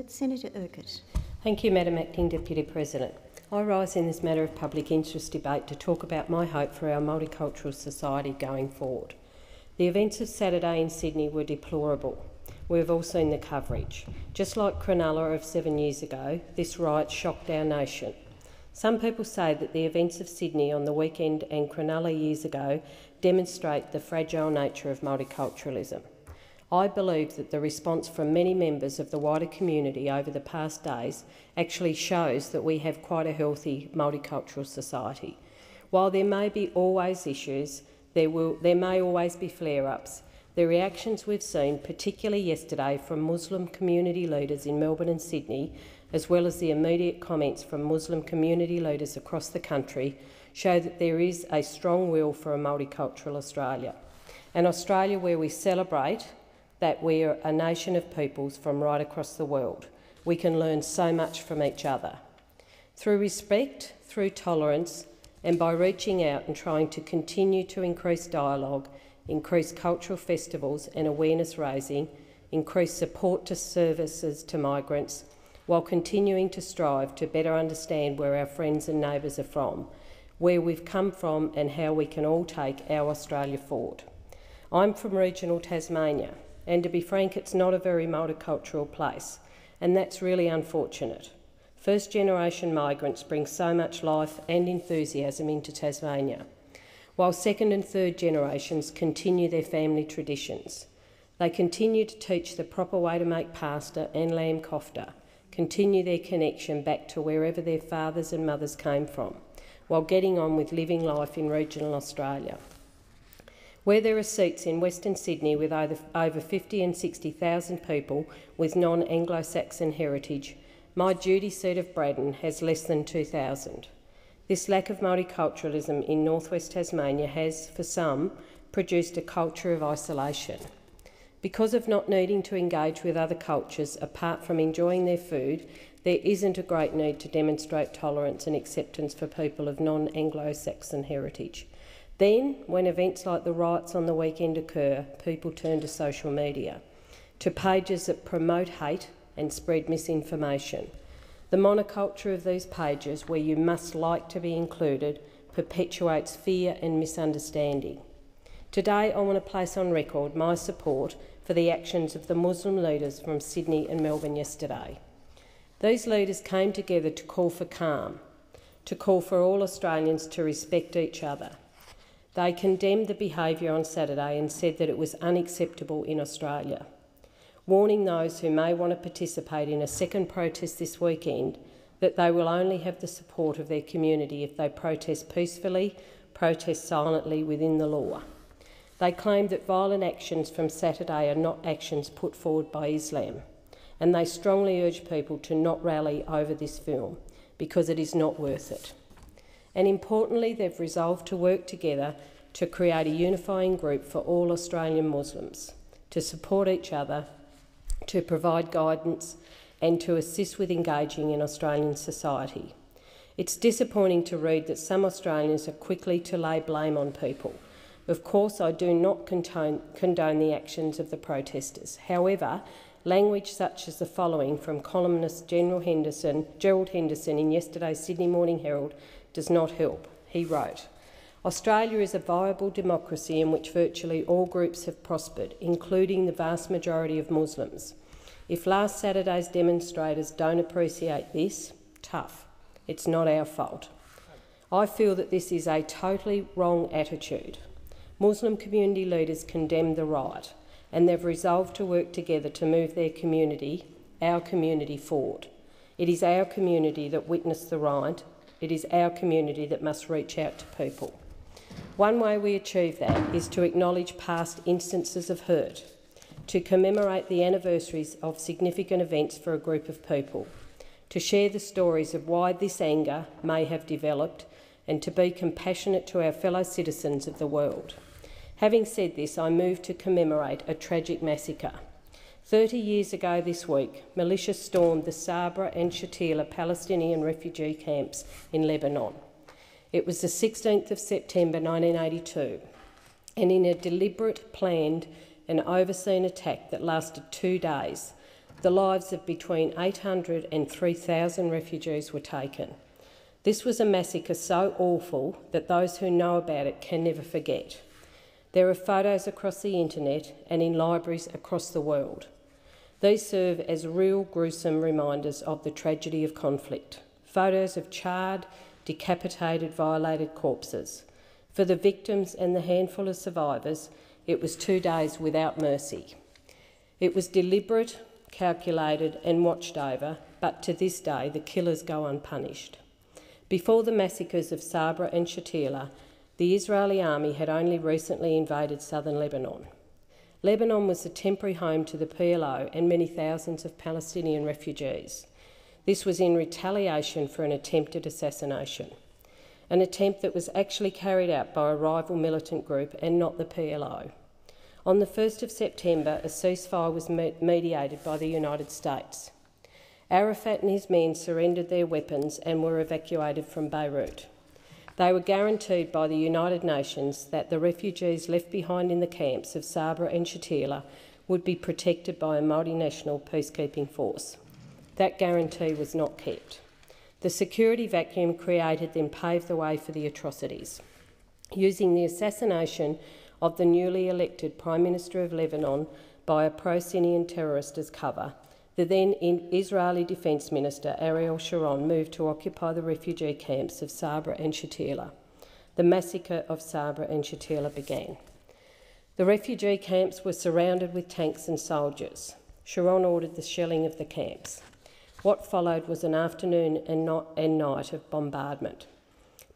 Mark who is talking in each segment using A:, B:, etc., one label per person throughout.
A: Senator Urquhart.
B: Thank you, Madam Acting Deputy President. I rise in this matter of public interest debate to talk about my hope for our multicultural society going forward. The events of Saturday in Sydney were deplorable. We've all seen the coverage. Just like Cronulla of 7 years ago, this riot shocked our nation. Some people say that the events of Sydney on the weekend and Cronulla years ago demonstrate the fragile nature of multiculturalism. I believe that the response from many members of the wider community over the past days actually shows that we have quite a healthy multicultural society. While there may be always issues, there may always be flare-ups. The reactions we've seen, particularly yesterday from Muslim community leaders in Melbourne and Sydney, as well as the immediate comments from Muslim community leaders across the country, show that there is a strong will for a multicultural Australia. An Australia where we celebrate that we are a nation of peoples from right across the world. We can learn so much from each other. Through respect, through tolerance, and by reaching out and trying to continue to increase dialogue, increase cultural festivals and awareness raising, increase support to services to migrants, while continuing to strive to better understand where our friends and neighbours are from, where we've come from and how we can all take our Australia forward. I'm from regional Tasmania, and to be frank, it's not a very multicultural place, and that's really unfortunate. First-generation migrants bring so much life and enthusiasm into Tasmania, while second and third generations continue their family traditions. They continue to teach the proper way to make pasta and lamb kofta, continue their connection back to wherever their fathers and mothers came from, while getting on with living life in regional Australia. Where there are seats in Western Sydney with over 50 and 60,000 people with non-Anglo-Saxon heritage, my duty seat of Braddon has less than 2,000. This lack of multiculturalism in northwest Tasmania has, for some, produced a culture of isolation. Because of not needing to engage with other cultures apart from enjoying their food, there isn't a great need to demonstrate tolerance and acceptance for people of non-Anglo-Saxon heritage. Then, when events like the riots on the weekend occur, people turn to social media, to pages that promote hate and spread misinformation. The monoculture of these pages, where you must like to be included, perpetuates fear and misunderstanding. Today, I want to place on record my support for the actions of the Muslim leaders from Sydney and Melbourne yesterday. These leaders came together to call for calm, to call for all Australians to respect each other. They condemned the behaviour on Saturday and said that it was unacceptable in Australia, warning those who may want to participate in a second protest this weekend that they will only have the support of their community if they protest peacefully, protest silently within the law. They claimed that violent actions from Saturday are not actions put forward by Islam, and they strongly urge people to not rally over this film because it is not worth it. And importantly, they've resolved to work together to create a unifying group for all Australian Muslims, to support each other, to provide guidance and to assist with engaging in Australian society. It's disappointing to read that some Australians are quickly to lay blame on people. Of course, I do not condone the actions of the protesters. However, language such as the following from columnist Gerald Henderson in yesterday's Sydney Morning Herald does not help. He wrote, "Australia is a viable democracy in which virtually all groups have prospered, including the vast majority of Muslims. If last Saturday's demonstrators don't appreciate this, tough. It's not our fault." I feel that this is a totally wrong attitude. Muslim community leaders condemned the riot, and they've resolved to work together to move their community, our community, forward. It is our community that witnessed the riot. It is our community that must reach out to people. One way we achieve that is to acknowledge past instances of hurt, to commemorate the anniversaries of significant events for a group of people, to share the stories of why this anger may have developed, and to be compassionate to our fellow citizens of the world. Having said this, I move to commemorate a tragic massacre. 30 years ago this week, militia stormed the Sabra and Shatila Palestinian refugee camps in Lebanon. It was the 16th of September 1982, and in a deliberate, planned and overseen attack that lasted 2 days, The lives of between 800 and 3,000 refugees were taken. This was a massacre so awful that those who know about it can never forget. There are photos across the internet and in libraries across the world. These serve as real gruesome reminders of the tragedy of conflict. Photos of charred, decapitated, violated corpses. For the victims and the handful of survivors, it was 2 days without mercy. It was deliberate, calculated and watched over, but to this day the killers go unpunished. Before the massacres of Sabra and Shatila, the Israeli army had only recently invaded southern Lebanon. Lebanon was a temporary home to the PLO and many thousands of Palestinian refugees. This was in retaliation for an attempted assassination, an attempt that was actually carried out by a rival militant group and not the PLO. On the 1st of September, a ceasefire was mediated by the United States. Arafat and his men surrendered their weapons and were evacuated from Beirut. They were guaranteed by the United Nations that the refugees left behind in the camps of Sabra and Shatila would be protected by a multinational peacekeeping force. That guarantee was not kept. The security vacuum created then paved the way for the atrocities. Using the assassination of the newly elected Prime Minister of Lebanon by a pro-Syrian terrorist as cover, the then Israeli Defence Minister Ariel Sharon moved to occupy the refugee camps of Sabra and Shatila. The massacre of Sabra and Shatila began. The refugee camps were surrounded with tanks and soldiers. Sharon ordered the shelling of the camps. What followed was an afternoon and night of bombardment.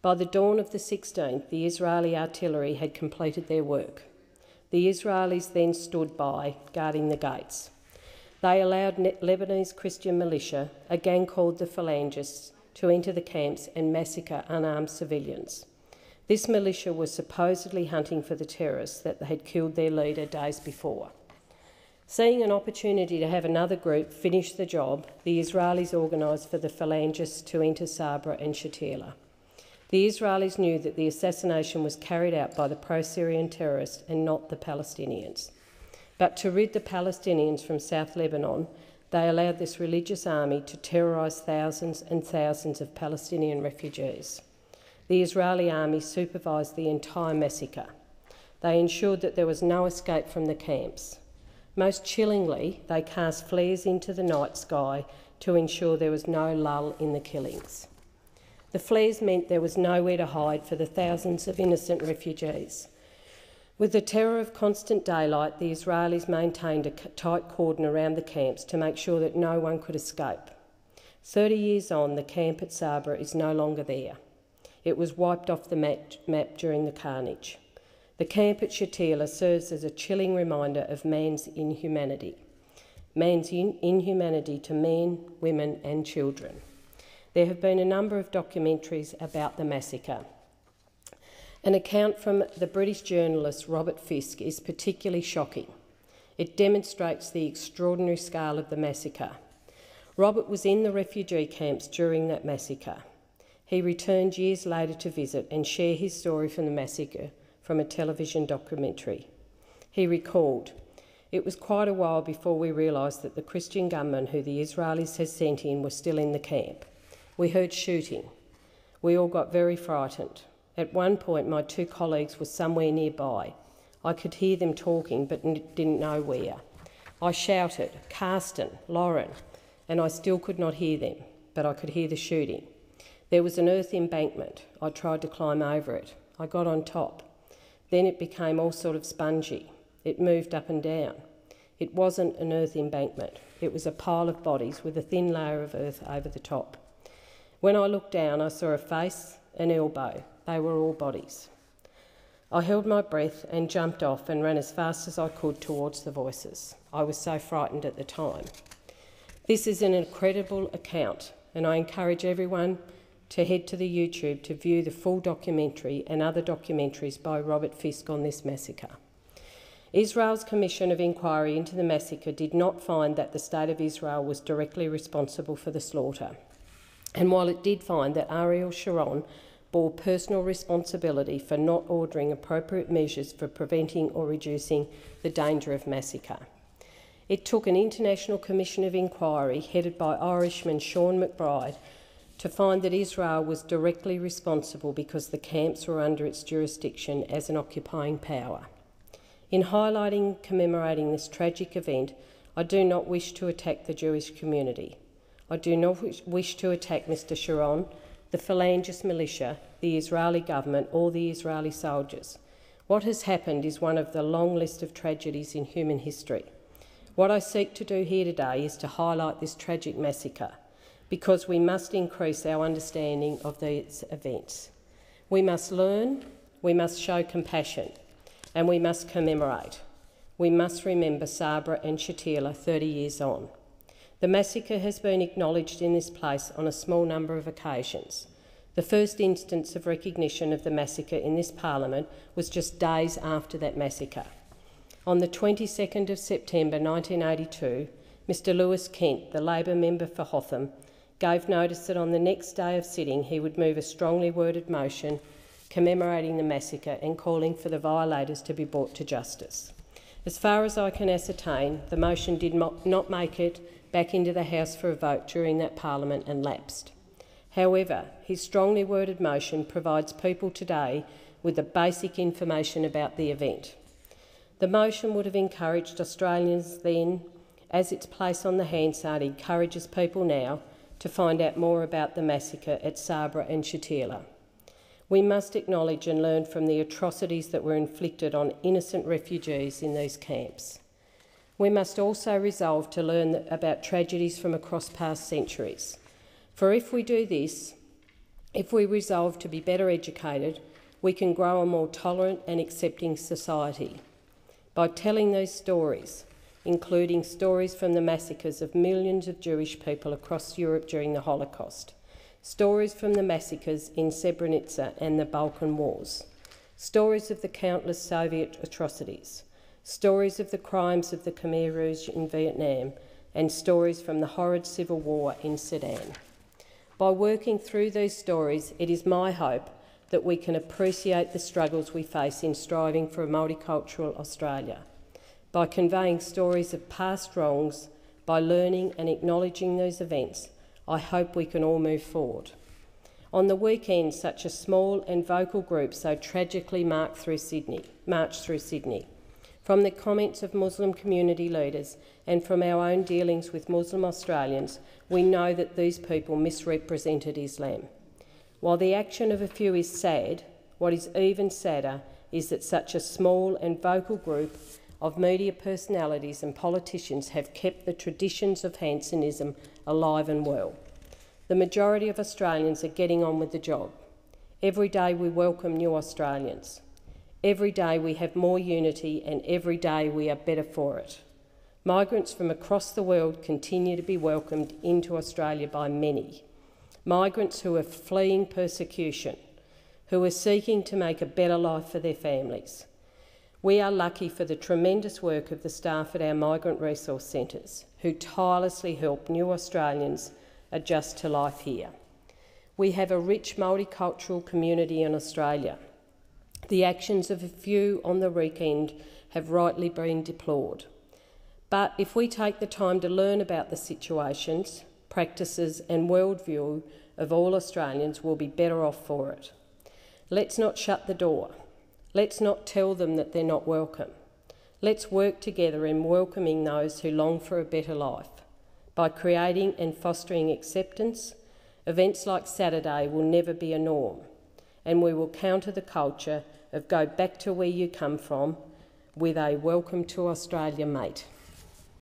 B: By the dawn of the 16th, the Israeli artillery had completed their work. The Israelis then stood by, guarding the gates. They allowed Lebanese Christian militia, a gang called the Phalangists, to enter the camps and massacre unarmed civilians. This militia was supposedly hunting for the terrorists that had killed their leader days before. Seeing an opportunity to have another group finish the job, the Israelis organised for the Phalangists to enter Sabra and Shatila. The Israelis knew that the assassination was carried out by the pro-Syrian terrorists and not the Palestinians. But to rid the Palestinians from South Lebanon, they allowed this religious army to terrorise thousands and thousands of Palestinian refugees. The Israeli army supervised the entire massacre. They ensured that there was no escape from the camps. Most chillingly, they cast flares into the night sky to ensure there was no lull in the killings. The flares meant there was nowhere to hide for the thousands of innocent refugees. With the terror of constant daylight, the Israelis maintained a tight cordon around the camps to make sure that no one could escape. 30 years on, the camp at Sabra is no longer there. It was wiped off the map during the carnage. The camp at Shatila serves as a chilling reminder of man's inhumanity. Man's inhumanity to men, women and children. There have been a number of documentaries about the massacre. An account from the British journalist Robert Fisk is particularly shocking. It demonstrates the extraordinary scale of the massacre. Robert was in the refugee camps during that massacre. He returned years later to visit and share his story from the massacre from a television documentary. He recalled, "It was quite a while before we realised that the Christian gunmen who the Israelis had sent in were still in the camp. We heard shooting. We all got very frightened. At one point, my 2 colleagues were somewhere nearby. I could hear them talking, but didn't know where. I shouted, 'Carsten, Lauren,' and I still could not hear them, but I could hear the shooting. There was an earth embankment. I tried to climb over it. I got on top. Then it became all sort of spongy. It moved up and down. It wasn't an earth embankment. It was a pile of bodies with a thin layer of earth over the top. When I looked down, I saw a face, an elbow. They were all bodies. I held my breath and jumped off and ran as fast as I could towards the voices. I was so frightened at the time." This is an incredible account, and I encourage everyone to head to the YouTube to view the full documentary and other documentaries by Robert Fisk on this massacre. Israel's Commission of Inquiry into the massacre did not find that the State of Israel was directly responsible for the slaughter. And while it did find that Ariel Sharon bore personal responsibility for not ordering appropriate measures for preventing or reducing the danger of massacre, It took an international commission of inquiry headed by Irishman Sean McBride to find that Israel was directly responsible because the camps were under its jurisdiction as an occupying power. In highlighting and commemorating this tragic event, I do not wish to attack the Jewish community. I do not wish to attack Mr. Sharon, the Phalangist militia, the Israeli government or the Israeli soldiers. What has happened is one of the long list of tragedies in human history. What I seek to do here today is to highlight this tragic massacre, because we must increase our understanding of these events. We must learn, we must show compassion, and we must commemorate. We must remember Sabra and Shatila 30 years on. The massacre has been acknowledged in this place on a small number of occasions. The first instance of recognition of the massacre in this Parliament was just days after that massacre. On the 22nd of September 1982, Mr Lewis Kent, the Labor member for Hotham, gave notice that on the next day of sitting he would move a strongly worded motion commemorating the massacre and calling for the violators to be brought to justice. As far as I can ascertain, the motion did not make it back into the House for a vote during that Parliament and lapsed. However, his strongly worded motion provides people today with the basic information about the event. The motion would have encouraged Australians then, as its place on the Hansard encourages people now, to find out more about the massacre at Sabra and Shatila. We must acknowledge and learn from the atrocities that were inflicted on innocent refugees in these camps. We must also resolve to learn about tragedies from across past centuries. For if we do this, if we resolve to be better educated, we can grow a more tolerant and accepting society. By telling these stories, including stories from the massacres of millions of Jewish people across Europe during the Holocaust, stories from the massacres in Srebrenica and the Balkan Wars, stories of the countless Soviet atrocities, stories of the crimes of the Khmer Rouge in Vietnam, and stories from the horrid civil war in Sudan. By working through these stories, it is my hope that we can appreciate the struggles we face in striving for a multicultural Australia. By conveying stories of past wrongs, by learning and acknowledging those events, I hope we can all move forward. On the weekend, such a small and vocal group so tragically marched through Sydney. From the comments of Muslim community leaders and from our own dealings with Muslim Australians, we know that these people misrepresented Islam. While the action of a few is sad, what is even sadder is that such a small and vocal group of media personalities and politicians have kept the traditions of Hansonism alive and well. The majority of Australians are getting on with the job. Every day we welcome new Australians. Every day we have more unity and every day we are better for it. Migrants from across the world continue to be welcomed into Australia by many. Migrants who are fleeing persecution, who are seeking to make a better life for their families. We are lucky for the tremendous work of the staff at our migrant resource centres, who tirelessly help new Australians adjust to life here. We have a rich multicultural community in Australia. The actions of a few on the weekend have rightly been deplored. But if we take the time to learn about the situations, practices and worldview of all Australians, we'll be better off for it. Let's not shut the door. Let's not tell them that they're not welcome. Let's work together in welcoming those who long for a better life. By creating and fostering acceptance, events like Saturday will never be a norm, and we will counter the culture of go back to where you come from with a welcome to Australia, mate.